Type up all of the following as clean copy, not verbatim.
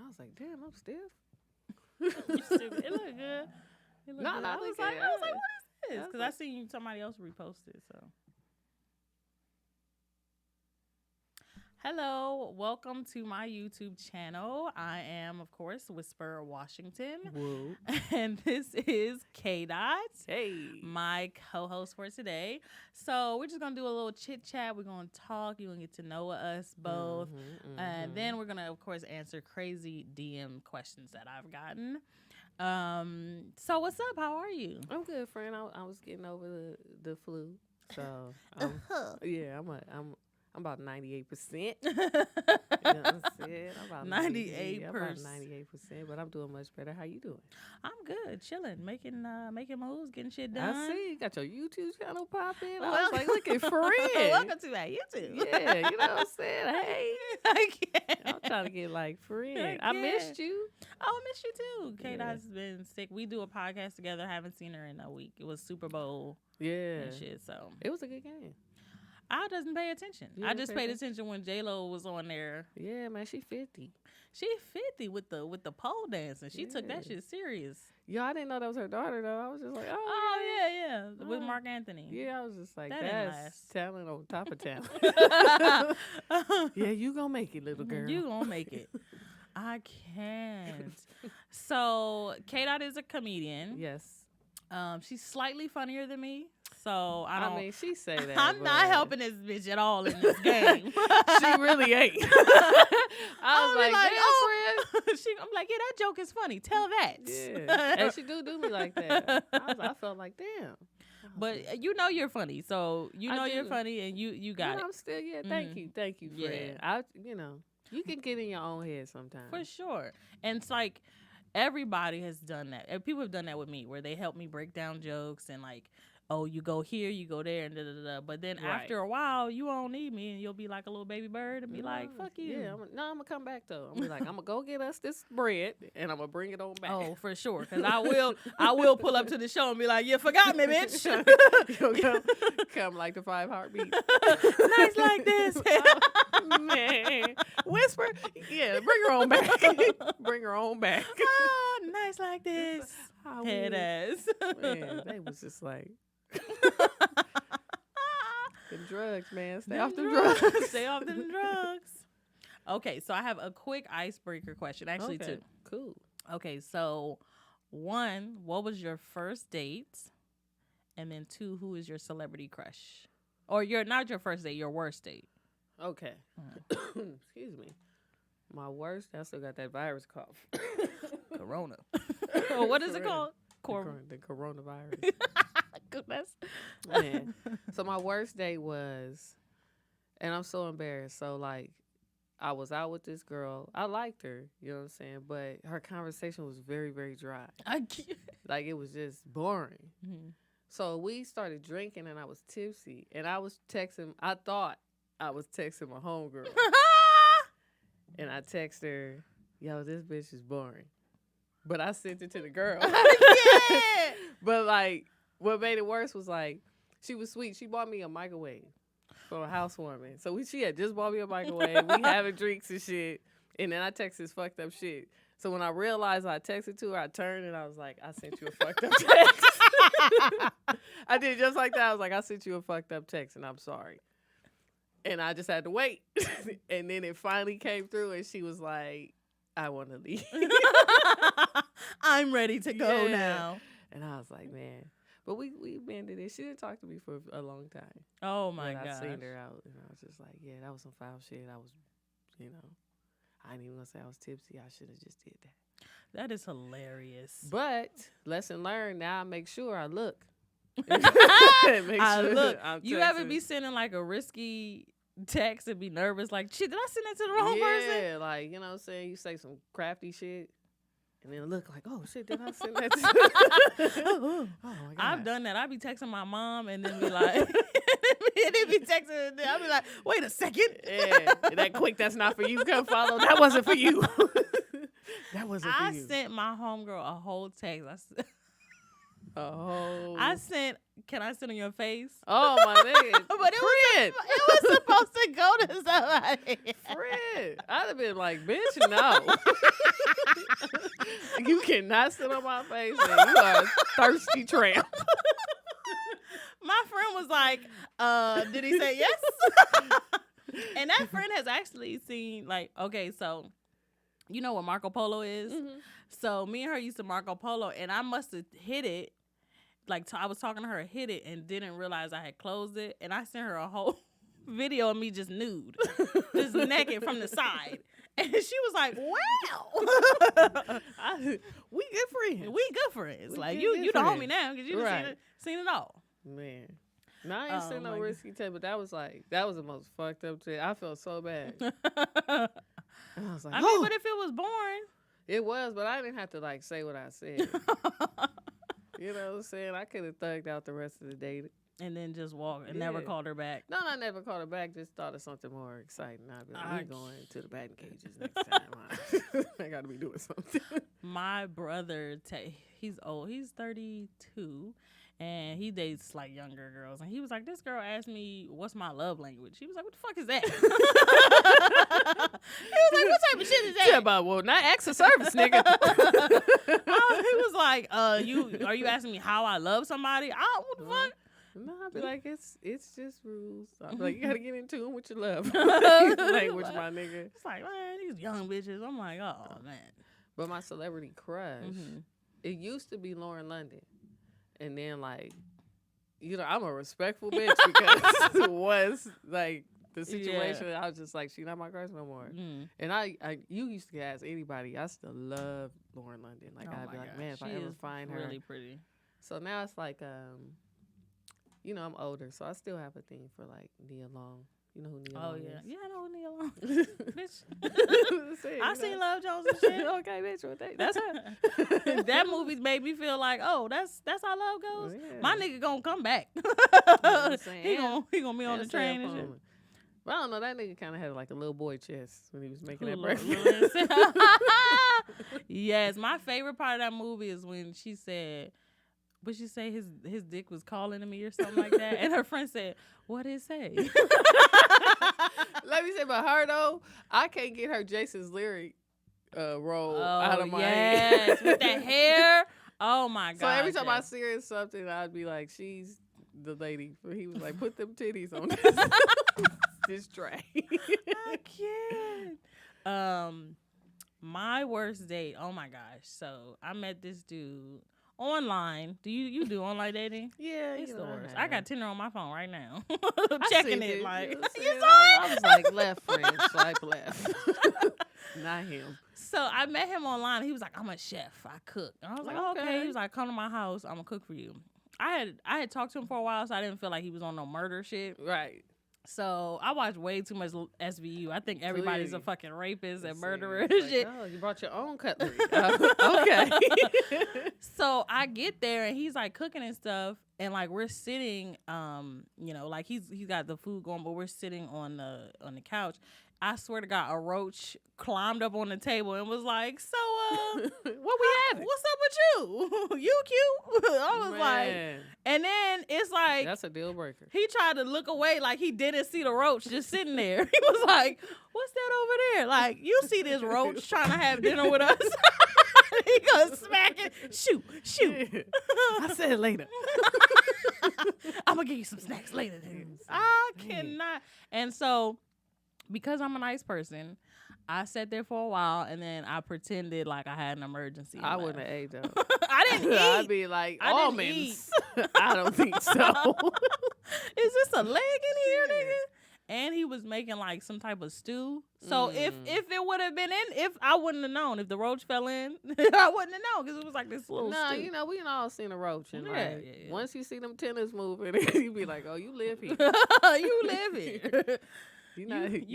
I was like, damn, I'm stiff. You stupid. It looked good. It looked No, good. no, I it was looked like, good. what is this? I was Because I seen somebody else repost it. So, hello, welcome to my YouTube channel. I am, of course, Whisper Washington, Whoa. and this is K Dot. Hey. My co-host for today. So we're just gonna do a little chit chat. We're gonna talk. You're gonna get to know us both, and then we're gonna, of course, answer crazy DM questions that I've gotten. So what's up? How are you? I'm good, friend. I was getting over the flu, so I'm about 98%. You know what I'm saying? I'm about 98%. I'm about 98%, but I'm doing much better. How you doing? I'm good, chilling, making moves, getting shit done. I see you got your YouTube channel popping. I Well, was like, look at friend. Welcome to my YouTube. Yeah, you know what I'm saying? Hey, I can't. I'm trying to get like friend. I I missed you. Oh, I missed you too. Kate Yeah. has been sick. We do a podcast together. I haven't seen her in a week. It was Super Bowl Yeah, and shit. So it was a good game. I doesn't pay attention. You I don't just pay paid attention when J-Lo was on there. Yeah, man, she 50. She 50 with the pole dancing. She took that Yeah. shit serious. Yo, I didn't know that was her daughter though. I was just like, Oh yeah. With Oh. Mark Anthony. yeah. I was just like, That didn't that's last. talent on top of talent. Yeah, you gonna make it, little girl. You gonna make it. I can't. So K-Dot is a comedian. Yes. She's slightly funnier than me. So I don't. I mean, she say that. I'm not but helping this bitch at all in this game. She really ain't. I was like, damn, friend. I'm like, yeah, that joke is funny. Tell that. Yeah, and she do me like that. I felt like, damn. But you know you're funny, so you I know you're do. funny, and you got it I'm still, thank you, friend. Yeah. You can get in your own head sometimes. for sure. And it's like everybody has done that. And people have done that with me, where they help me break down jokes and like, oh, you go here, you go there, and da da da. But then Right. after a while, you won't need me, and you'll be like a little baby bird and be like, fuck you. Yeah, I'm gonna come back though. I'm gonna be like, I'm gonna go get us this bread, and I'm gonna bring it on back. Oh, for sure. Because I will pull up to the show and be like, you forgot me, bitch. You'll come like the 5 heartbeats. Nice like this. Man, Whisper. Yeah, bring her on back. Bring her on back. Oh, nice like this. I Head will. ass. Man, they was just like the drugs, man. Stay Them off the drugs. Stay off them drugs. Okay, so I have a quick icebreaker question. Actually, Okay, two. Cool. Okay, so one, what was your first date? And then two, who is your celebrity crush? Or not your first date, your worst date. Okay. Excuse me. My worst. I still got that virus cough. Corona. Or what is it Corona. called? The coronavirus. Goodness. Man. So my worst day was, and I'm so embarrassed. So like, I was out with this girl. I liked her, you know what I'm saying? But her conversation was very, very dry. I can't. Like it was just boring. Mhm. So we started drinking and I was tipsy. And I was texting, I thought I was texting my homegirl. And I text her, yo, this bitch is boring. But I sent it to the girl. Yeah. But like, what made it worse was like, she was sweet. She bought me a microwave for a housewarming. So she had just bought me a microwave. We having drinks and shit. And then I texted this fucked up shit. So when I realized I texted to her, I turned and I was like, I sent you a fucked up text. I did just like that. I was like, I sent you a fucked up text and I'm sorry. And I just had to wait. And then it finally came through and she was like, I want to leave. I'm ready to go Yeah. now. And I was like, man. But we mended it. She didn't talk to me for a long time. Oh my But god. I seen her out and I was just like, yeah, that was some foul shit. I was, I ain't even gonna say I was tipsy. I should have just did that. That is hilarious. But lesson learned. Now I make sure I look. I look. I'm You ever texting. be sending like a risky text and be nervous? Like, shit, did I send that to the wrong person? Yeah, like, you know what I'm saying? You say some crafty shit. And then look like, oh, shit, did I send that to Oh, my God. I've done that. I be texting my mom and then be like, and then be texting. And then I be like, wait a second. Yeah, that quick, that's not for you. Come follow. That wasn't for you. That wasn't for I you. sent my homegirl a whole text. Oh. I sent "Can I sit on your face?" Oh my nigga, But it was supposed to go to somebody. Fred, I'd have been like, bitch, no. You cannot sit on my face, and you are a thirsty tramp. My friend was like, did he say yes? And that friend has actually seen, like, okay, so you know what Marco Polo is? Mm-hmm. So me and her used to Marco Polo, and I must have hit it. Like, I was talking to her, hit it, and didn't realize I had closed it. And I sent her a whole video of me just nude, just naked from the side. And she was like, wow. We good friends. We good friends. We like, good you the friends. homie now because you done seen it all. Man. No, I ain't seen no my risky tape, but that was the most fucked up shit. I felt so bad. I was like, I mean, but if it was boring. It was, but I didn't have to like say what I said. You know what I'm saying? I could have thugged out the rest of the day. And then just walked and never called her back. No, I never called her back. Just thought of something more exciting. I'd be like, we going to the batting cages next time. I got to be doing something. My brother, he's old. He's 32. And he dates like younger girls. And he was like, this girl asked me, what's my love language? He was like, what the fuck is that? He was like, what type of shit is that? Yeah, but well, not acts of service, nigga. He was like, are you asking me how I love somebody? What the fuck? No, I'd be like, it's just rules. I'd be like, you got to get in tune with your love language, my nigga. It's like, man, these young bitches. I'm like, oh, man. But my celebrity crush, it used to be Lauren London. And then, like, you know, I'm a respectful bitch because it was, like, the situation. Yeah. I was just like, she's not my crush no more. And you used to ask anybody. I still love Lauren London. Like, I'd be like, man, if I ever find her. Really pretty. So now it's like, you know, I'm older, so I still have a thing for, like, Nia Long. You know who Nia Long is? Yeah, I know who Nia Long is. Bitch. I seen Love Jones and shit. Okay, bitch, that's her. That movie made me feel like, oh, that's how love goes. Yeah. My nigga gonna come back. You know he gonna be on the train and shit. But I don't know, that nigga kind of had like a little boy chest when he was making that breakfast. Yes, my favorite part of that movie is when she said, but she say his dick was calling to me or something like that, and her friend said, "What did it say?" Let me say about her though, I can't get her Jason's lyric role out of my head. With that hair. Oh my god! So every time I see her in something, I'd be like, "She's the lady." He was like, "Put them titties on this tray." I can't. My worst date. Oh my gosh! So I met this dude online. Do you do online dating? Yeah, it's the worst. I got Tinder on my phone right now. Checking it like you saw it? I was like, left, friend, swipe left. Not him. So I met him online. He was like, I'm a chef. I cook. And I was like, okay. He was like, come to my house. I'm gonna cook for you. I had talked to him for a while, so I didn't feel like he was on no murder shit. Right. So I watched way too much SVU. I think everybody's a fucking rapist and murderer and like, shit. Oh, you brought your own cutlery. Okay. So I get there and he's like cooking and stuff, and like we're sitting, you know, like he's got the food going, but we're sitting on the couch. I swear to God, a roach climbed up on the table and was like, "So, what we having? What's up with you? You cute?" I was like, and then it's like that's a deal breaker. He tried to look away like he didn't see the roach just sitting there. He was like, "What's that over there? Like, you see this roach trying to have dinner with us?" He goes smacking, shoot. I said it later. I'm gonna give you some snacks later. I cannot. And so, because I'm a nice person, I sat there for a while and then I pretended like I had an emergency. I wouldn't have ate though. I didn't eat. I'd be like, almonds. I don't think so. Is this a leg in here, nigga? And he was making like some type of stew. So if it would have been if I wouldn't have known. If the roach fell in, I wouldn't have known because it was like this little stew. You know, we all seen a roach. And once you see them tendons moving, you be like, oh, you live here. You live here. You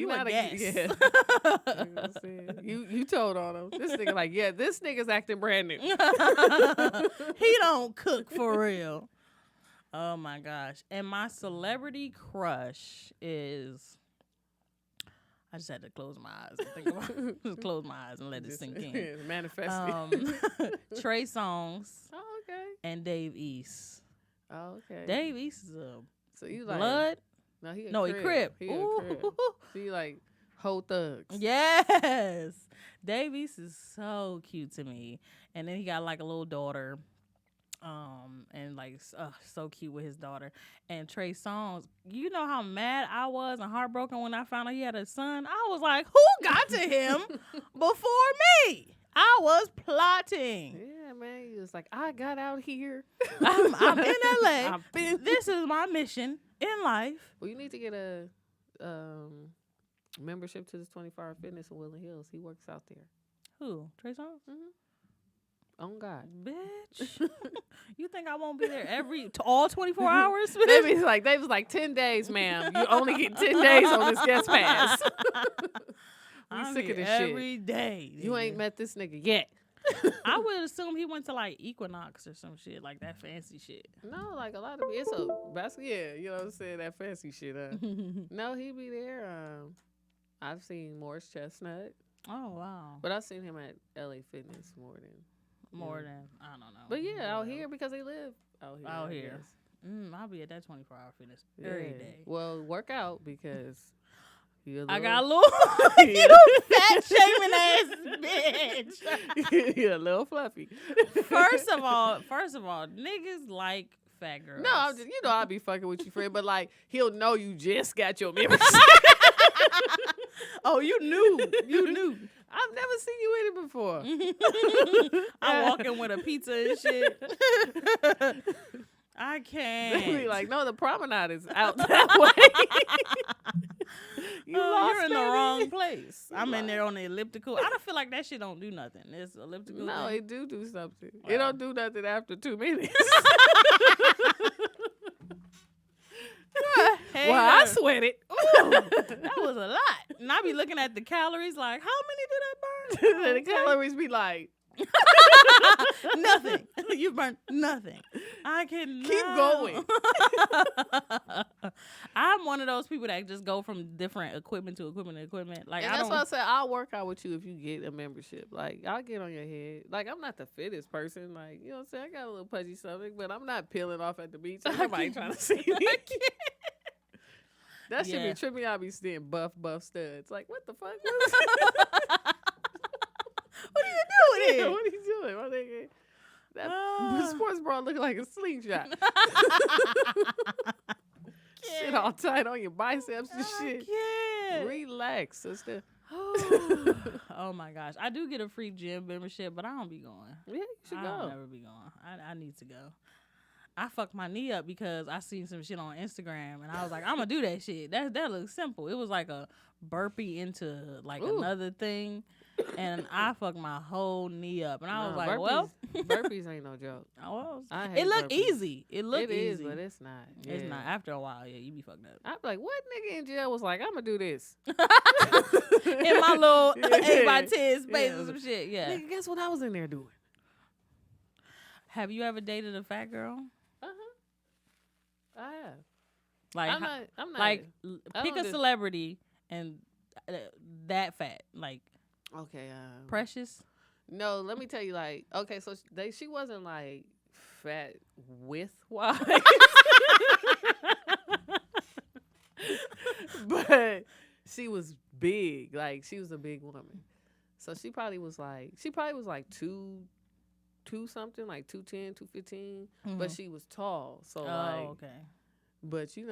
not a guest. Yeah. You know what I'm saying? You told on him. This nigga like, yeah, this nigga's acting brand new. He don't cook for real. Oh my gosh. And my celebrity crush is, I just had to close my eyes and think about it. Just close my eyes and let it sink in. Manifest it. Trey Songz. Oh, okay. And Dave East. Oh, okay. Dave East is a So you like blood. No, he No, he crib. He a crib. Ooh. So you like whole thugs. Yes. Dave East is so cute to me. And then he got like a little daughter. And like so cute with his daughter. And Trey Songz, you know how mad I was and heartbroken when I found out he had a son? I was like, who got to him before me? I was plotting. Yeah, man. He was like, I got out here. I'm in LA. This is my mission in life. Well, you need to get a membership to this 24-hour fitness in Woodland Hills. He works out there. Who? Trey Songz? Mm-hmm. On God. Bitch. You think I won't be there all 24 hours? They was like 10 days, ma'am. You only get 10 days on this guest pass. I'm sick of this every shit. day. You ain't met this nigga yet. I would assume he went to like Equinox or some shit, like that fancy shit. No, like a lot of it's a basically, yeah, you know what I'm saying, that fancy shit. No, he be there. I've seen Morris Chestnut. Oh wow. But I've seen him at LA Fitness more than I don't know. But yeah, out here because they live out here. I'll be at that 24-hour fitness every day. Well, work out because I got a little you fat shaming ass bitch. You're a little fluffy. First of all, niggas like fat girls. No, I'm just, I'll be fucking with you, friend, but like he'll know you just got your membership. Oh, you knew. I've never seen you in it before. I'm walking with a pizza and shit. I can't. They be like, no, the promenade is out that way. You're in the wrong place. I'm in there on the elliptical. I don't feel like that shit don't do nothing. It's elliptical. No, thing. it do something. It don't do nothing after 2 minutes. Well, I sweated. Ooh, that was a lot. And I be looking at the calories like, how many did I burn? The calories be like, nothing. You burnt nothing. I can keep going. I'm one of those people that just go from different equipment to equipment to equipment. Like, and that's why I said I'll work out with you if you get a membership. Like, I'll get on your head. Like, I'm not the fittest person. Like, you know what I'm saying? I got a little pudgy stomach, but I'm not peeling off at the beach. Ain't nobody trying to see me. That should be tripping. I'll be seeing buff studs. Like, what the fuck? What are you doing? Yeah, what are you doing? My nigga? That sports bra looking like a slingshot. Shit all tight on your biceps and shit. Relax, sister. Oh my gosh. I do get a free gym membership, but I don't be going. Yeah, you should go. I'll never be going. I need to go. I fucked my knee up because I seen some shit on Instagram and I was like, I'm gonna do that shit. That looks simple. It was like a burpee into like another thing. And I fucked my whole knee up. And I was like, burpees ain't no joke. It looked easy. It looked easy. It is, but it's not. Yeah. It's not. After a while, yeah, you be fucked up. I'm like, what nigga in jail was like, I'm gonna do this? In my little 8x10 space or some shit, yeah. Nigga, guess what I was in there doing? Have you ever dated a fat girl? I have. Like, I'm not. Like, pick a celebrity and that fat. Like, okay. Precious? No, let me tell you, like, okay, so she wasn't, like, fat width-wise. But she was big. Like, she was a big woman. So she probably was like 2 something, like 210, 215. Mm-hmm. But she was tall. So, okay. But, she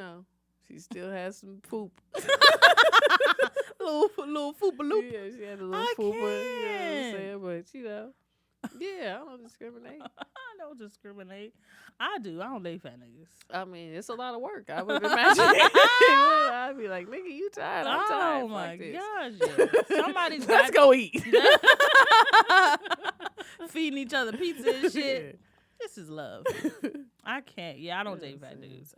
still has some poop. little foop-a-loop. Yeah, she had a little fupa. You know what I'm saying? But, yeah, I don't discriminate. I don't discriminate. I do. I don't date fat niggas. I mean, it's a lot of work. I would imagine. I'd be like, nigga, you tired? I'm tired. Oh, my gosh. Yeah. Somebody's Let's go eat. Feeding each other pizza and shit. Yeah. This is love. I can't. Yeah, I don't date fat dudes.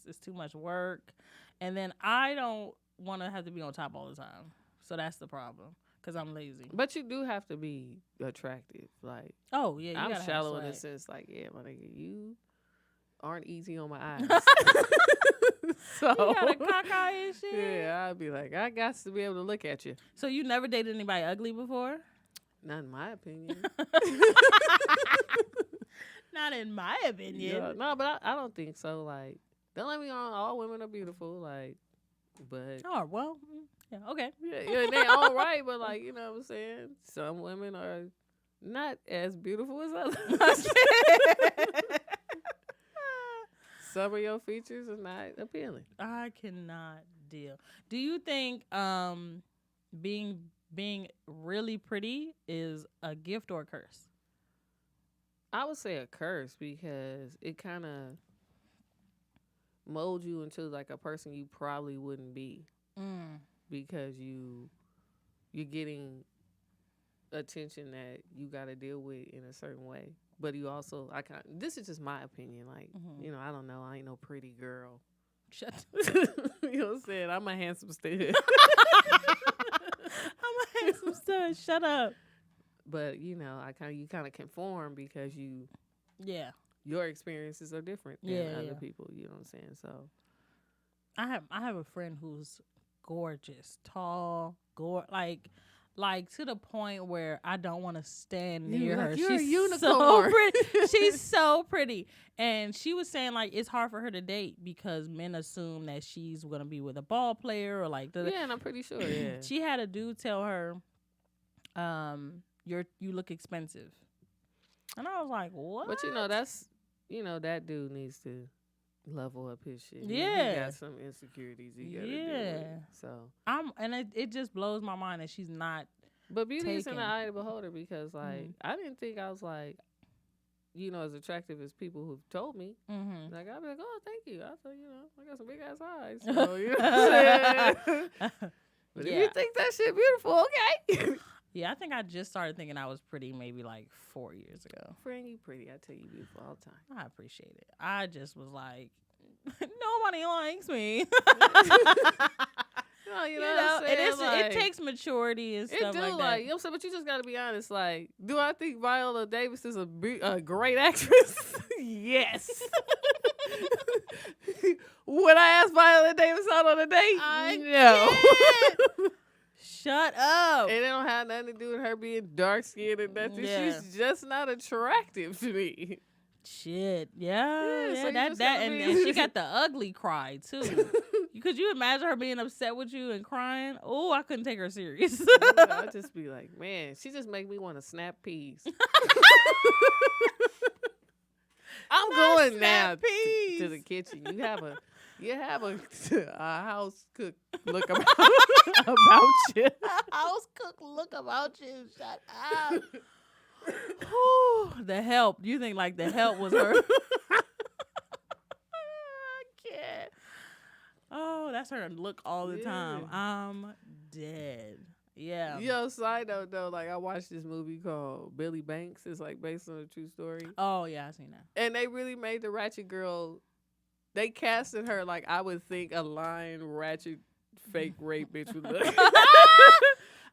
It's too much work. And then I don't want to have to be on top all the time. So that's the problem. Because I'm lazy. But you do have to be attractive. Like, oh, yeah. I'm shallow in the sense, like, yeah, my nigga, you aren't easy on my eyes. So, you got a cock eye and shit? Yeah, I'd be like, I got to be able to look at you. So you never dated anybody ugly before? Not in my opinion. Not in my opinion. Yeah, no, but I don't think so. Like, don't let me on. All women are beautiful. Like, but Oh, well, yeah, okay. yeah, they all right. But like, you know what I'm saying? Some women are not as beautiful as others. Some of your features are not appealing. I cannot deal. Do you think being really pretty is a gift or a curse? I would say a curse because it kind of molds you into like a person you probably wouldn't be because you're getting attention that you got to deal with in a certain way. But you also, this is just my opinion. Like, you know, I don't know. I ain't no pretty girl. Shut You know what I'm saying? I'm a handsome stud. I'm a handsome stud. Shut up. But, you know, you kind of conform because your experiences are different than other people. You know what I'm saying? So I have a friend who's gorgeous, tall, like to the point where I don't want to stand near her. You're She's a unicorn. so pretty. She's so pretty. And she was saying like it's hard for her to date because men assume that she's gonna be with a ball player or like yeah, and I'm pretty sure. Yeah, she had a dude tell her, you look expensive. And I was like, what? But that dude needs to level up his shit. Yeah, he got some insecurities he gotta deal with. So it just blows my mind that she's not. But beauty is in the eye of the beholder because like I didn't think I was like, you know, as attractive as people who've told me. Like I'd be like, oh, thank you. I thought, you know, I got some big ass eyes. So you know what I'm saying? But if you think that shit beautiful, okay. Yeah, I think I just started thinking I was pretty maybe like 4 years ago. Friend, you pretty. I tell you beautiful all the time. I appreciate it. I just was like, nobody likes me. No, you know what I'm saying? It takes maturity and stuff like that. You know what I'm saying? But you just got to be honest. Like, do I think Viola Davis is a great actress? Yes. Would I ask Viola Davis out on a date? No. Shut up. And it don't have nothing to do with her being dark skinned and nothing. Yeah. She's just not attractive to me. Shit. Yeah. So and she got the ugly cry too. Could you imagine her being upset with you and crying? Oh, I couldn't take her serious. I'd just be like, man, she just make me want to snap peas. I'm going now to the kitchen. You have a house cook look about you. A house cook look about you. Shut up. The Help. You think like The Help was her? I can't. Oh, that's her look all the time. I'm dead. Yeah. Yo, side note though, like I watched this movie called Billy Banks. It's like based on a true story. Oh yeah, I seen that. And they really made the ratchet girl. They casted her like I would think a lying ratchet fake rape bitch would look.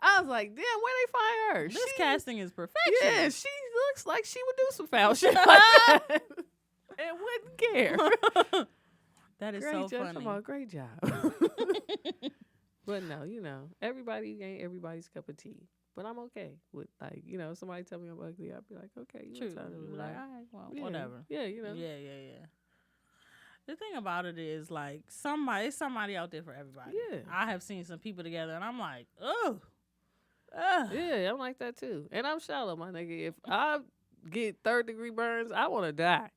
I was like, damn, where they find her? This casting is perfection. Yeah, she looks like she would do some foul shit like that and wouldn't care. That is great so job. funny. Great job. But no, you know, everybody ain't everybody's cup of tea. But I'm okay with like, you know, somebody tell me I'm ugly, I'll be like, okay, you true. be Like, all right, well, yeah, whatever. Yeah, you know. Yeah. The thing about it is like somebody out there for everybody. Yeah. I have seen some people together and I'm like, oh. Yeah, I'm like that too. And I'm shallow, my nigga. If I get third-degree burns, I want to die.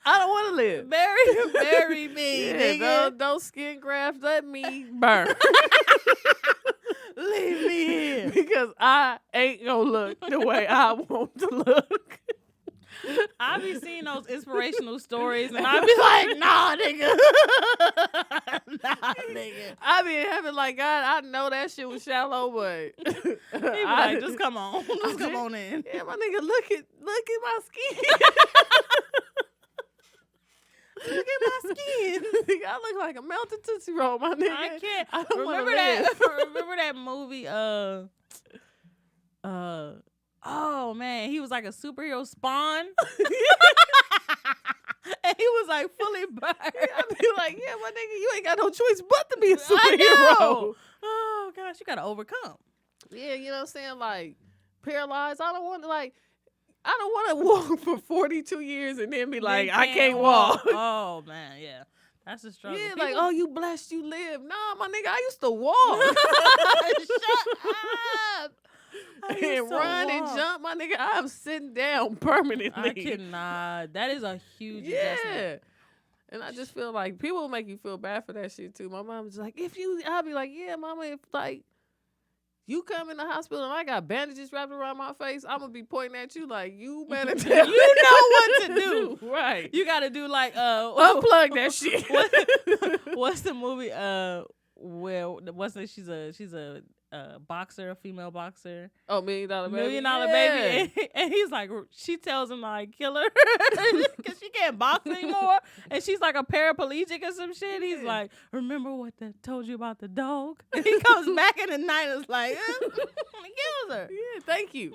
I don't want to live. Bury me, nigga. Don't skin graft. Let me burn. Leave me here. Because I ain't going to look the way I want to look. I be seeing those inspirational stories and I be like, nah, nigga. Nah, nigga. I be having like, God, I know that shit was shallow, but he be like, just come on. Just come on in. Yeah, my nigga, look at my skin. Look at my skin. I look like a melted Tootsie Roll, my nigga. I can't. I don't remember that movie, oh man, he was like a superhero Spawn. And he was like fully burned. I'd be like, yeah, my nigga, you ain't got no choice but to be a superhero. Oh gosh, you gotta overcome. Yeah, you know what I'm saying? Like, paralyzed. I don't want to, like, I don't want to walk for 42 years and then be like, They I can't walk. Oh man, yeah. That's a struggle. Yeah, People- like, oh, you blessed, you live. Nah, my nigga, I used to walk. Shut up. I used And to run and walk. jump, my nigga. I'm sitting down permanently. I cannot. That is a huge adjustment. Yeah. And I just feel like people will make you feel bad for that shit too. My mom's like, I'll be like, yeah, mama, if like you come in the hospital and I got bandages wrapped around my face, I'm gonna be pointing at you like, you better tell me. You know what to do. Right. You got to do like Unplug that shit. What's the movie? Where wasn't she's a boxer, a female boxer, Oh, $1 Million Baby. $1 Million Yeah. Baby, and he's like, she tells him like kill her because she can't box anymore, and she's like a paraplegic or some shit. He's Yeah. like, remember what they told you about the dog? And he comes back in the night and is like, he kills her. Yeah, thank you.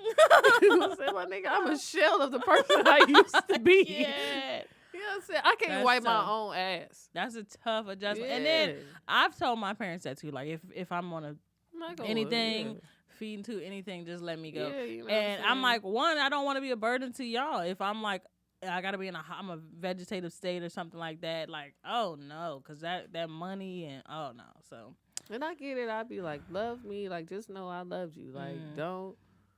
You know what I'm saying, my nigga? I'm a shell of the person I used to be. Yeah. You know what I'm saying? I can't That's wipe tough. my own ass. That's a tough adjustment. Yeah. And then I've told my parents that too. Like if I'm on a I'm not gonna- anything, feeding to anything, just let me go. Yeah, you know what And I'm saying? like, one, I don't want to be a burden to y'all. If I'm like, I gotta be I'm a vegetative state or something like that. Like, oh no, because that money and oh no. So And I get it. I'd be like, love me. Like, just know I loved you. Like, don't.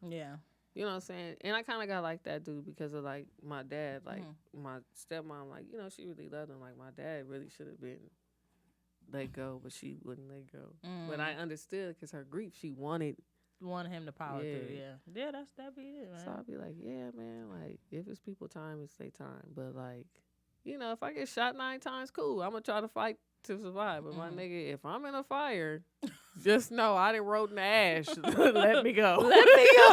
yeah, You know what I'm saying? And I kind of got like that dude because of like my dad. Like my stepmom, like, you know, she really loved him. Like my dad really should have been let go, but she wouldn't let go. But I understood because her grief, she wanted. him to power Yeah. through. Yeah, that'd be it, man. So I'd be like, yeah, man. Like if it's people time, it's their time. But like, you know, if I get shot 9 times, cool. I'm gonna try to fight to survive. But my nigga, if I'm in a fire, just know I done rode in the ash. Let me go. Let me go.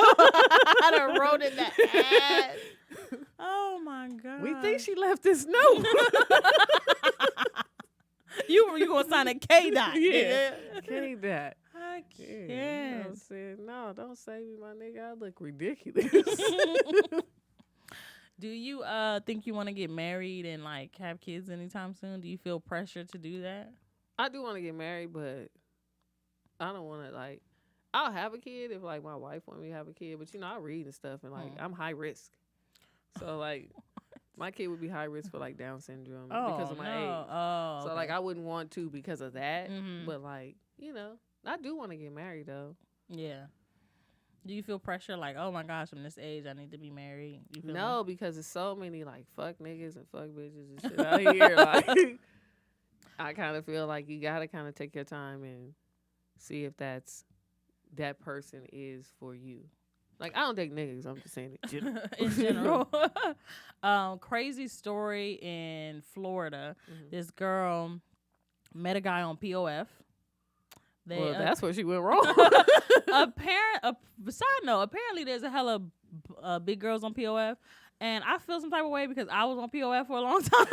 I done wrote in the ass. Oh my god. We think she left this note. you gonna sign a K dot? Yeah. Can't that. I Yeah, you know can't. what I'm saying? No, don't save me, my nigga. I look ridiculous. Do you think you want to get married and like have kids anytime soon? Do you feel pressure to do that? I do want to get married, but I don't want to like. I'll have a kid if like my wife want me to have a kid, but you know I read and stuff, and like I'm high risk, so like my kid would be high risk for like Down syndrome because of my age. Oh, So like I wouldn't want to because of that, Mhm. but like you know I do want to get married though. yeah. Do you feel pressure like, oh my gosh, I'm this age, I need to be married? You feel No, because there's so many like fuck niggas and fuck bitches and shit out here. Like I kind of feel like you gotta kind of take your time and see if that person is for you. Like I don't date niggas. I'm just saying it. in general? Crazy story in Florida. Mhm. This girl met a guy on POF. Well, that's where she went wrong. Side note, apparently there's a hella big girls on POF. And I feel some type of way because I was on POF for a long time.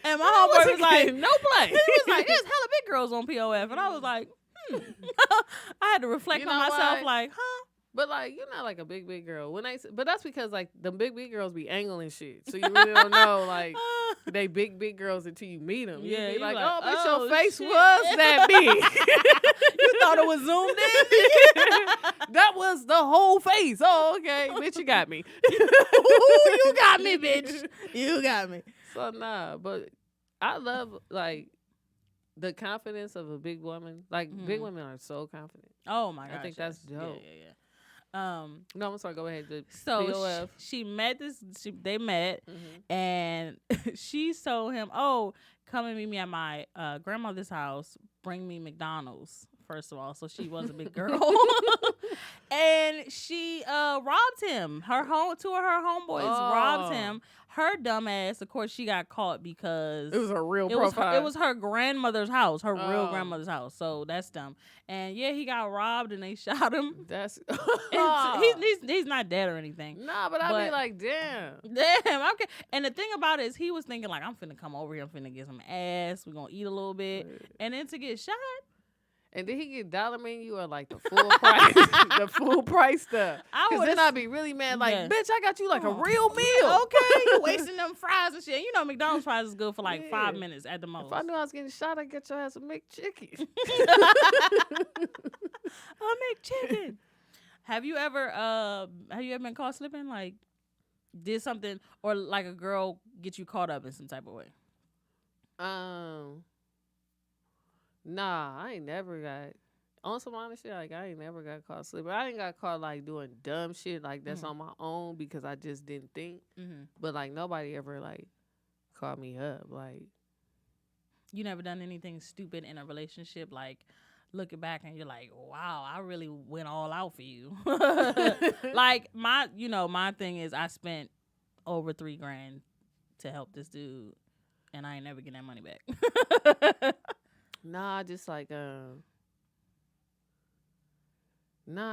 and my homeboy was like, no play. he was like, there's hella big girls on POF. And I was like, I had to reflect You on know myself why? like, huh? But like you're not like a big girl. But that's because like the big girls be angling shit. So you really don't know like they big girls until you meet them. Yeah, you be you like, like, oh, bitch, oh, your face shit. was that big. You thought it was zoomed in? That was the whole face. Oh, okay, bitch, you got me. Ooh, you got me, bitch. You got me. So nah, but I love like the confidence of a big woman. Like big women are so confident. Oh my gosh. I think that's yes. dope. Yeah. No, I'm sorry. Go ahead. The So POF. she met this. They met, Mhm. and she told him, "Oh, come and meet me at my grandmother's house. Bring me McDonald's." First of all, so she was a big girl, and she robbed him. Two of her homeboys robbed him. Her dumb ass, of course, she got caught because It was a real it was profile. her grandmother's house, her real Oh. grandmother's house. So that's dumb. And yeah, he got robbed and they shot him. That's And he's not dead or anything. nah, but I'd be but- like, damn. Damn, okay. And the thing about it is he was thinking like, I'm finna come over here, I'm finna get some ass, we're gonna eat a little bit. And then to get shot. And did he get dollar menu or like the full price? The full price stuff. I Because would then I'd be really mad. Like, Yeah. bitch, I got you like a Oh. real meal. Okay, you wasting them fries and shit. You know McDonald's fries is good for like Yeah. 5 minutes at the most. If I knew I was getting shot, I'd get your ass a McChicken. I'll make chicken. Have you ever been caught slipping? Like did something, or like a girl get you caught up in some type of way? Nah, I ain't never got on some honest shit. Like I ain't never got caught slipping. I ain't got caught like doing dumb shit like that's on my own because I just didn't think. But like nobody ever like caught me up. Like You never done anything stupid in a relationship, like looking back and you're like, wow, I really went all out for you. Like my thing is I spent over $3,000 to help this dude, and I ain't never get that money back. nah, I just like nah,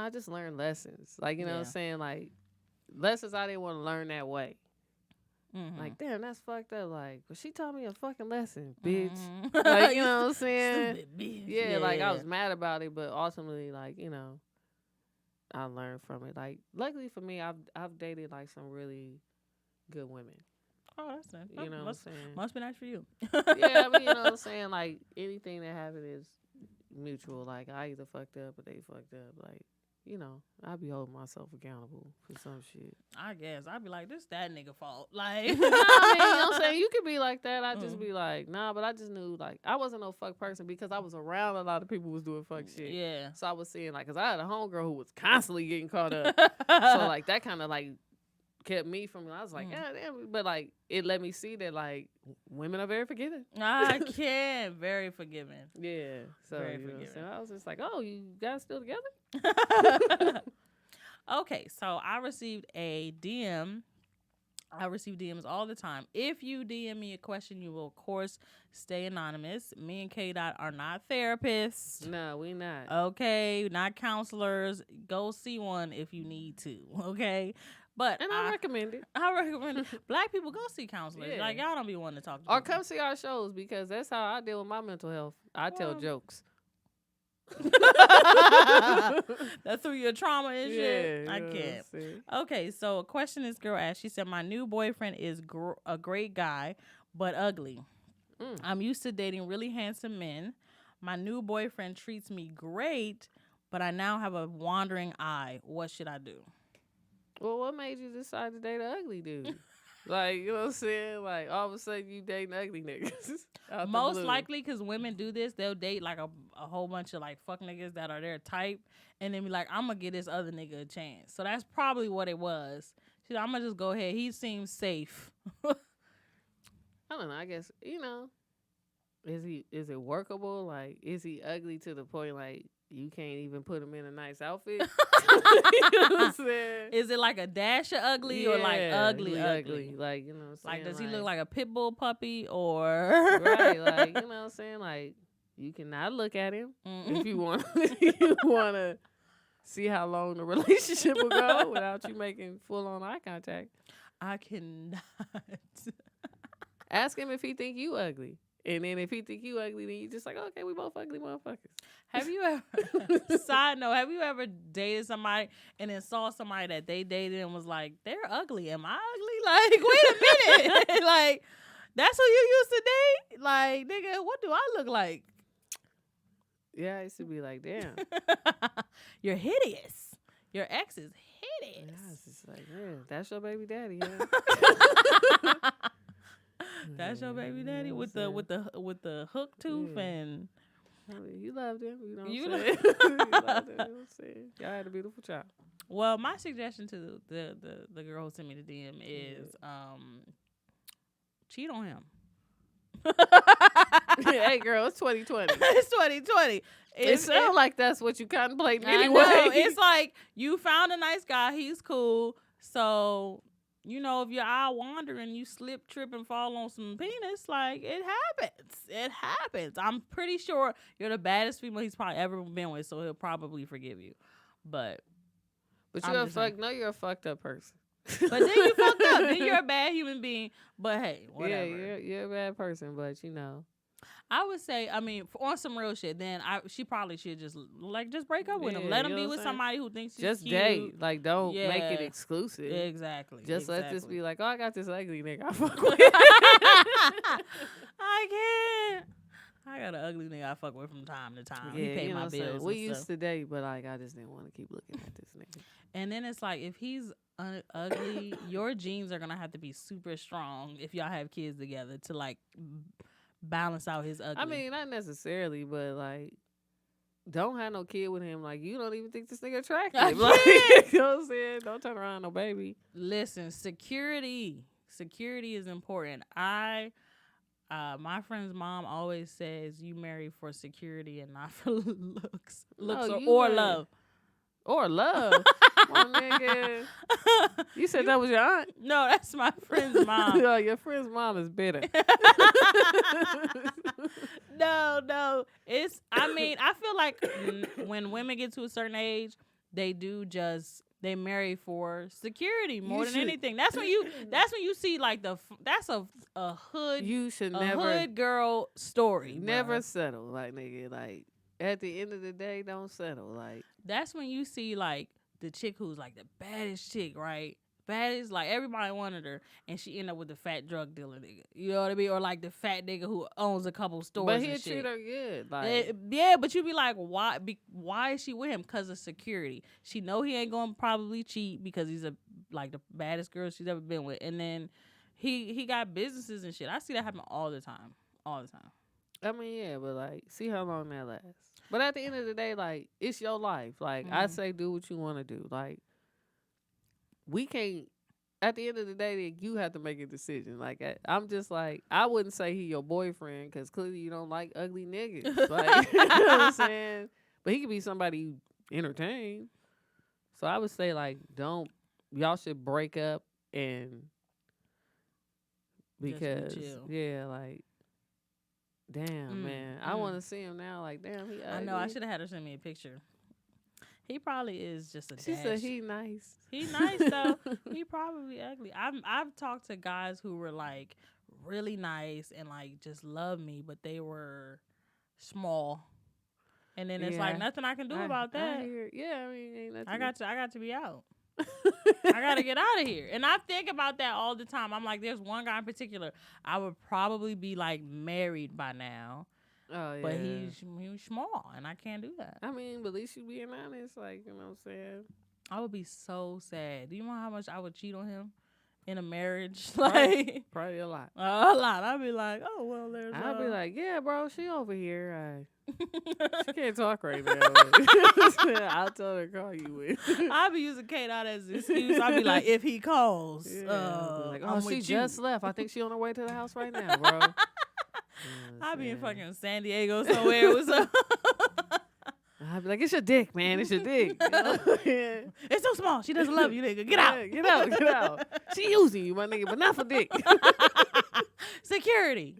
I just learned lessons. Like you know what I'm saying, like lessons I didn't want to learn that way. Like, damn, that's fucked up. Like, but she taught me a fucking lesson, bitch. Like, you know what I'm saying? Stupid bitch. Yeah, like I was mad about it, but ultimately, like, you know, I learned from it. Like, luckily for me, I've dated like some really good women. Oh, that's nice. You know what I'm saying? Must be nice for you. Yeah, I mean, you know what I'm saying? Like, anything that happened is mutual. Like, I either fucked up or they fucked up. Like, you know, I be holding myself accountable for some shit. I guess I'd be like, this that nigga fault. Like, I mean, you know what I'm saying? You could be like that. I just be like, nah, but I just knew, like, I wasn't no fuck person because I was around a lot of people who was doing fuck shit. Yeah. So I was seeing, like, because I had a homegirl who was constantly getting caught up. So, like, that kind of, like, kept me from, I was like, yeah, damn. But, like, it let me see that, like, women are very forgiving. I can. Very forgiving. Yeah. So, very you know forgiving. I was just like, oh, you guys still together? Okay, so I received a DM. I receive DMs all the time. If you DM me a question, you will, of course, stay anonymous. Me and K-Dot are not therapists. No, we not. Okay, not counselors. Go see one if you need to, okay? But I recommend it. I recommend it. Black people, go see counselors. Yeah. Like, y'all don't be wanting to talk to Or people. come see our shows because that's how I deal with my mental health. I tell jokes. That's through your trauma and shit. Yeah, I can't. Okay, so a question this girl asked. She said, my new boyfriend is a great guy, but ugly. I'm used to dating really handsome men. My new boyfriend treats me great, but I now have a wandering eye. What should I do? Well, what made you decide to date an ugly dude? Like, you know what I'm saying? Like, all of a sudden you dating ugly niggas. Most likely, because women do this, they'll date like a whole bunch of like fuck niggas that are their type, and then be like, I'm gonna give this other nigga a chance. So that's probably what it was. She's like, I'm gonna just go ahead. He seems safe. I don't know. I guess, you know, is it workable? Like, is he ugly to the point like you can't even put him in a nice outfit? You know what I'm saying? Is it like a dash of ugly or like ugly? Like, you know what I'm saying? Like, does he look like a pit bull puppy or? Right, like, you know what I'm saying? Like, you cannot look at him if you want. You want to see how long the relationship will go without you making full on eye contact. I cannot. Ask him if he think you ugly. And then if he think you ugly, then you just like, okay, we both ugly motherfuckers. Have you ever, side note, have you ever dated somebody and then saw somebody that they dated and was like, they're ugly. Am I ugly? Like, wait a minute. Like, that's who you used to date? Like, nigga, what do I look like? Yeah, I used to be like, damn. You're hideous. Your ex is hideous. Yeah, it's just like, man, that's your baby daddy, yeah. That's your baby daddy with the hook tooth and I mean, you loved him, you know what you I'm saying? You loved him, you know what I'm saying? Y'all had a beautiful child. Well, my suggestion to the girl who sent me the DM is cheat on him. Hey girl, it's 2020. It's 2020. It sounds like that's what you contemplating I anyway. know. It's like you found a nice guy, he's cool, so you know, if your eye wander and you slip, trip, and fall on some penis, like, it happens. It happens. I'm pretty sure you're the baddest female he's probably ever been with, so he'll probably forgive you. But you're a fucked up person. But then you fucked up. Then you're a bad human being. But hey, whatever. Yeah, you're a bad person, but you know. I would say, I mean, on some real shit, then she probably should just break up with him. Let him be with somebody who thinks she's just cute. date. Like, don't make it exclusive. Exactly. Just let this be like, oh, I got this ugly nigga I fuck with. I I got an ugly nigga I fuck with from time to time. Yeah, He pay you know my what I'm saying? bills. We and used stuff. to date, but like I just didn't want to keep looking at this nigga. And then it's like, if he's ugly, your genes are gonna have to be super strong if y'all have kids together to like balance out his ugly. I mean, not necessarily, but like, don't have no kid with him. Like, you don't even think this nigga attractive. I Like, can't. you know what I'm saying? Don't turn around no baby. Listen, security is important. My friend's mom always says you marry for security and not for looks No, or ain't. love. Or love. My nigga. You said that was your aunt? No, that's my friend's mom. Yo, your friend's mom is bitter. No. I mean, I feel like when women get to a certain age, they marry for security more than anything. That's when you see like that's a hood You should a never hood girl story. never bruh. settle. Like, nigga, like, at the end of the day, don't settle. Like, That's when you see like the chick who's like the baddest chick, right? Baddest, like everybody wanted her, and she end up with the fat drug dealer nigga. You know what I mean? Or like the fat nigga who owns a couple stores. but and he'll shit. treat her good. Like, Yeah, but you be like, why? Why is she with him? Because of security. She know he ain't gonna probably cheat because he's like the baddest girl she's ever been with, and then he got businesses and shit. I see that happen all the time. I mean, yeah, but like, see how long that lasts. But at the end of the day, like, it's your life. Like, I say, do what you want to do. Like, we can't. At the end of the day, you have to make a decision. Like, I'm just like, I wouldn't say he your boyfriend because clearly you don't like ugly niggas. Like, you know what I'm saying? But he could be somebody you entertain. So I would say, like, y'all should break up and because chill. yeah, like, damn man, I want to see him now. Like, damn, he ugly. I know. I should have had her send me a picture. He probably is just a. She said he nice. He nice though. He probably ugly. I've talked to guys who were like really nice and like just love me, but they were small. And then it's like nothing I can do about that. I mean, ain't nothing. I got to be out. I got to get out of here. And I think about that all the time. I'm like, there's one guy in particular. I would probably be like married by now. Oh yeah. But he's small, and I can't do that. I mean, but at least you being honest, like, you know what I'm saying? I would be so sad. Do you know how much I would cheat on him in a marriage? Like probably a lot. A lot. I'd be like, oh well, there's. I'd be like, yeah, bro, she over here. She can't talk right now. I'll tell her to call you with. I'd be using Kate out as an excuse. I'd be like, if he calls, like, I'm she with just you. left. I think she on her way to the house right now, bro. I'd be in fucking San Diego somewhere. What's up? I'd be like, it's your dick, man. It's your dick. You know? It's so small. She doesn't love you, nigga. Get out. Get out. Get out. She using you, my nigga, but not for dick. Security.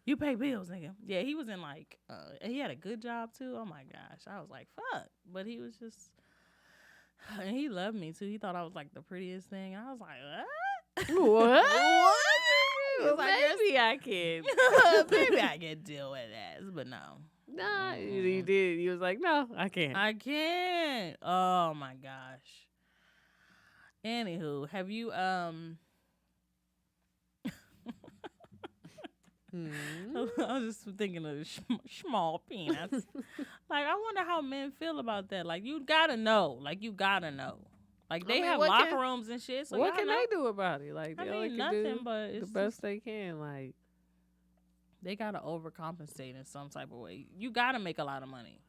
You pay bills, nigga. Yeah, he was in like, he had a good job too. Oh my gosh. I was like, fuck. But he was just, and he loved me too. He thought I was like the prettiest thing. I was like, what? What? Well, Like, maybe I can. Maybe I can deal with that. But no. Nah, you did. You was like, no, I can't. I can't. Oh my gosh. Anywho, have you I was just thinking of small penis. Like, I wonder how men feel about that. Like, you gotta know. Like, they have locker rooms and shit. So what can they do about it? Like, they only can nothing, do but it's the best they can. Like, they gotta overcompensate in some type of way. You gotta make a lot of money.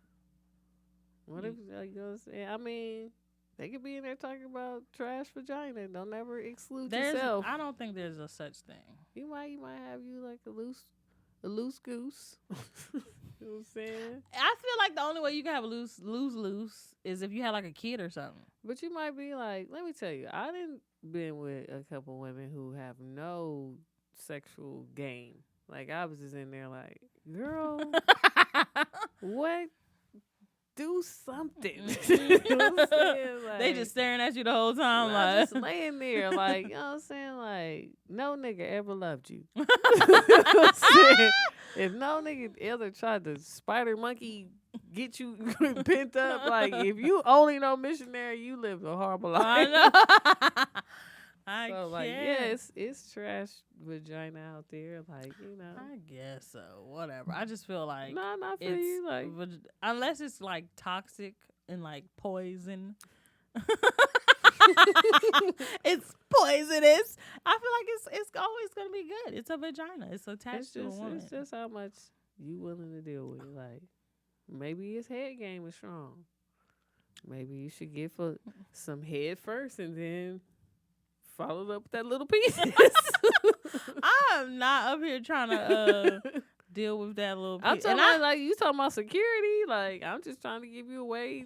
what if, like, you know what I'm saying? I mean, they could be in there talking about trash vagina. Don't ever exclude yourself. I don't think there's a such thing. You might have you like a loose goose. You know what I'm saying? I feel like the only way you can have a loose is if you had like a kid or something. But you might be like, let me tell you, I done been with a couple women who have no sexual game. Like, I was just in there like, girl, what? Do something. You know what I'm saying? Like, They just staring at you the whole time. I'm Like, just laying there, like, you know what I'm saying? Like, no nigga ever loved you. You know what I'm saying? If no nigga ever tried to spider monkey get you pent up, like, if you only know missionary, you lived a horrible life. So like, yeah, it's trash vagina out there. Like, you know. I guess so. Whatever. I just feel like No, not for it's you. Like, unless it's like toxic and like poison. It's poisonous. I feel like it's always gonna be good. It's a vagina. It's attached to a woman. It's just how much you willing to deal with. Like, maybe his head game is strong. Maybe you should get for some head first and then follow up with that little piece. I'm not up here trying to deal with that little piece. I'm talking about, like, you talking about security. Like, I'm just trying to give you a way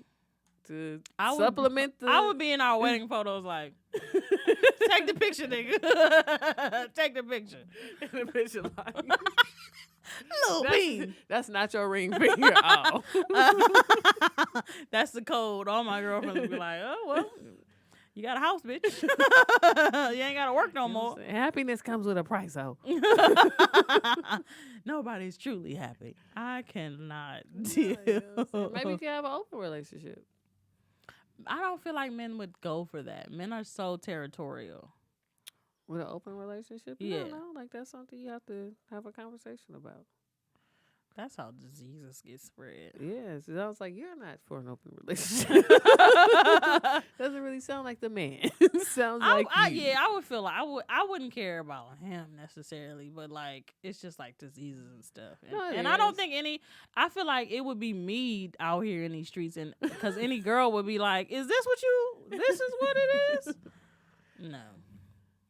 to supplement the... I would be in our wedding photos like, take the picture, nigga. Take the picture. In the picture, like... Little bean. That's not your ring finger. Oh. That's the code. All my girlfriends would be like, oh, well, you got a house, bitch. You ain't got to work no more. Happiness comes with a price, though. Nobody's truly happy. I cannot deal. Maybe you can have an open relationship. I don't feel like men would go for that. Men are so territorial. With an open relationship? Yeah. I don't know. Like, that's something you have to have a conversation about. That's how diseases get spread. Yes. I was like, you're not for an open relationship. Doesn't really sound like the man. Sounds like you. Yeah, I would feel like I wouldn't care about him necessarily, but like it's just like diseases and stuff. And I don't think I feel like it would be me out here in these streets, and because any girl would be like, this is what it is? No.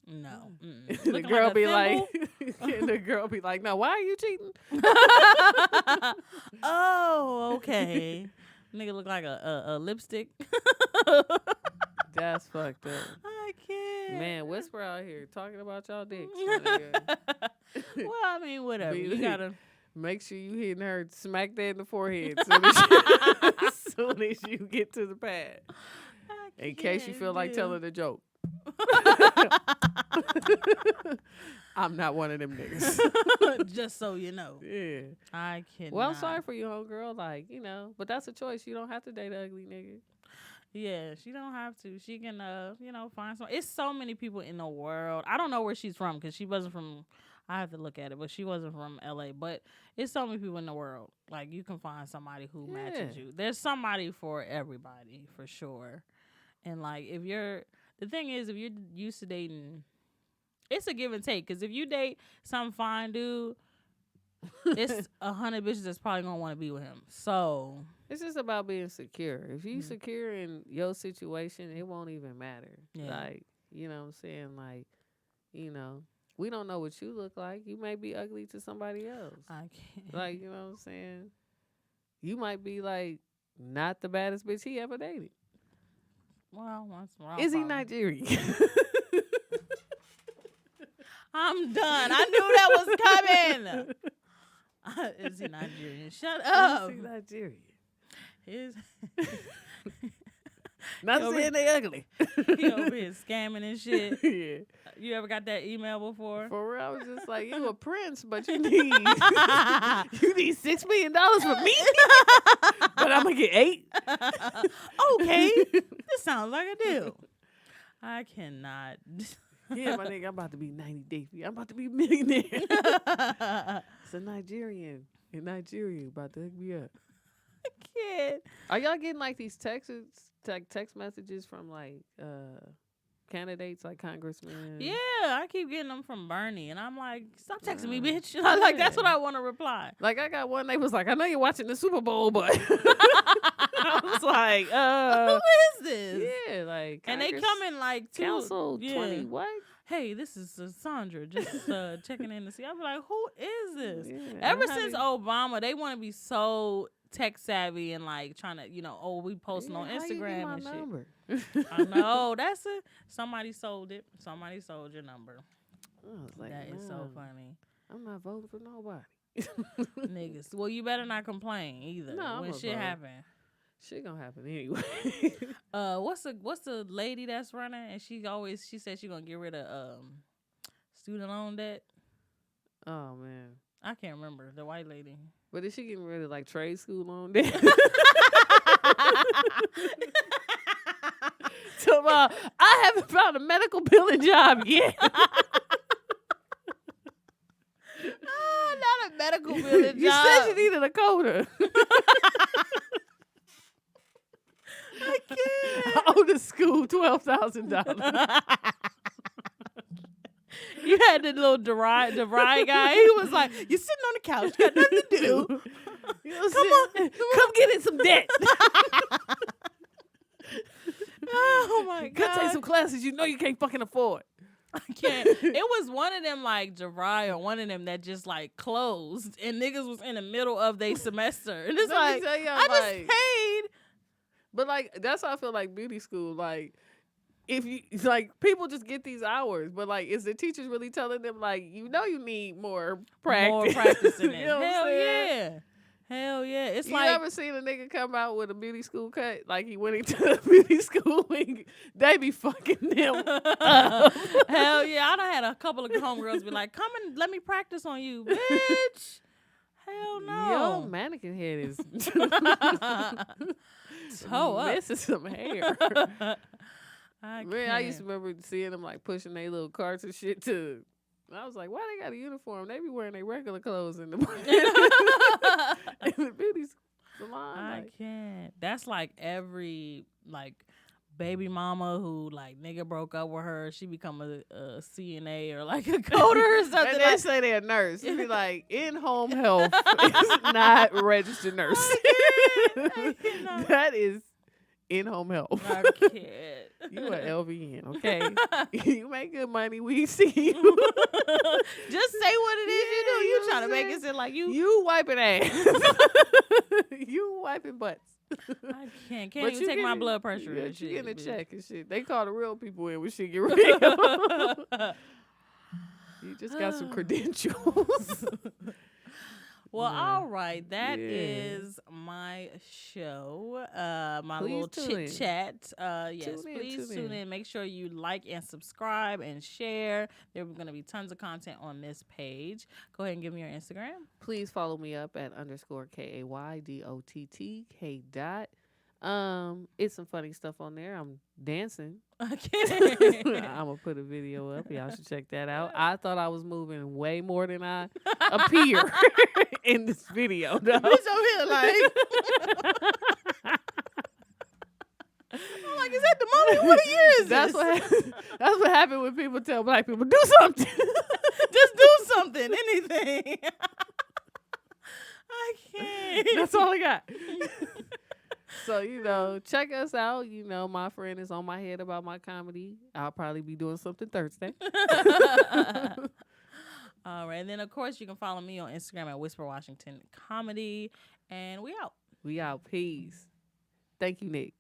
The girl be like, the girl be like, no, why are you cheating? Oh, okay. Nigga look like a lipstick. That's fucked up. I can't. Man, Whisper out here talking about y'all dicks. Well, I mean, whatever. You gotta make sure you hitting her smack that in the forehead as soon as you get to the pad. In case you feel like telling a joke. I'm not one of them niggas. Just so you know. Yeah. I can't. Well, I'm sorry for you, homegirl. Like, you know, but that's a choice. You don't have to date an ugly nigga. Yeah, she don't have to. She can, find some. It's so many people in the world. I don't know where she's from because she wasn't from. I have to look at it, but she wasn't from LA. But it's so many people in the world. Like, you can find somebody who matches you. There's somebody for everybody, for sure. And like, the thing is, if you're used to dating, it's a give and take. Because if you date some fine dude, it's 100 bitches that's probably going to want to be with him. So it's just about being secure. If you secure in your situation, it won't even matter. Yeah. Like, you know what I'm saying? Like, you know, we don't know what you look like. You may be ugly to somebody else. I can't. Like, you know what I'm saying? You might be like not the baddest bitch he ever dated. Well, what's wrong? Is he Nigerian? I'm done. I knew that was coming. Is he Nigerian? Shut up. Is he Nigerian? Is not saying they ugly. He over here scamming and shit. Yeah. You ever got that email before? For real, I was just like, you a prince, but you need $6 million from me. But I'm gonna get 8. Okay, this sounds like a deal. I cannot. Yeah, my nigga, I'm about to be 90 days. I'm about to be a millionaire. It's a Nigerian in Nigeria about to hook me up. I can't. Are y'all getting like these text messages from like candidates like congressmen? Yeah, I keep getting them from Bernie, and I'm like, stop texting me, bitch. Like, that's what I want to reply. Like, I got one, they was like, I know you're watching the Super Bowl, but I was like, who is this? Yeah, like, and they come in like Council 20, what? Hey, this is Sandra, just checking in to see. I'm like, who is this? Yeah, Ever since Obama, they want to be so tech savvy and like trying to, we posting on Instagram and shit. Number? I know, somebody sold it. Somebody sold your number. I was like, that is so funny. I'm not voting for nobody. Niggas. Well, you better not complain either. No, when shit happen. Shit gonna happen anyway. What's the lady that's running? And she said she gonna get rid of student loan debt. Oh man, I can't remember the white lady. But is she getting rid of like trade school loan debt? So I haven't found a medical billing job yet. Not a medical billing You job. said you needed a coder. I can't. I owe the school $12,000. You had the little DeVry guy. He was like, "You're sitting on the couch, got nothing to do. Come get in some debt. Oh my Go take god, some classes you know you can't fucking afford. I can't. It was one of them like DeVry or one of them that just like closed, and niggas was in the middle of their semester, and it's Let me like tell y'all, I just like- paid. But like that's how I feel like beauty school. Like if you like people just get these hours, but like is the teachers really telling them like you know you need more practice? More practice in it. You know what I'm Hell saying? yeah. Hell yeah. It's You like ever seen a nigga come out with a beauty school cut? Like he went into the beauty school and they be fucking them up. hell yeah. I done had a couple of homegirls be like, come and let me practice on you, bitch. Hell Yo, no. mannequin head is Toe up. missing some hair. I Man, I used to can't. remember seeing them like pushing their little carts and shit too. I was like, why they got a uniform? They be wearing their regular clothes in the in the beauty salon. I Like, can't. That's like every like baby mama who like nigga broke up with her. She become a CNA or like a coder or something. and they Like, say they're a nurse. You be like, in-home health is not registered nurse. I cannot. That is in-home health. I can't. You an LVN, okay? You make good money. We see you. Just say what it is Yeah, you do. you You know trying what to make I'm it seem like you. You wiping ass. You wiping butts. I can't. Can't But even you take my getting- blood pressure. Yeah, and you shit, getting a bitch. check and shit. They call the real people in when shit get real. You just got some credentials. Well, Nah. all right. That Yeah. is my show. My Please little tune in. chit chat. Yes, Tune in, please tune tune in. in. Make sure you like and subscribe and share. There's going to be tons of content on this page. Go ahead and give me your Instagram. Please follow me up at _KAYDOTTK . It's some funny stuff on there. I'm dancing. Okay. I'm gonna put a video up. Y'all should check that out. I thought I was moving way more than I appear in this video. Though. Bitch over here like, I'm like, is that the moment? What year is That's this? that's what happened when people tell black people do something. Just do something, anything. I can't. That's all I got. So, check us out. My friend is on my head about my comedy. I'll probably be doing something Thursday. All right. And then, of course, you can follow me on Instagram at Whisper Washington Comedy. And we out. We out. Peace. Thank you, Nick.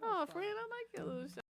Oh, friend, I like your little show.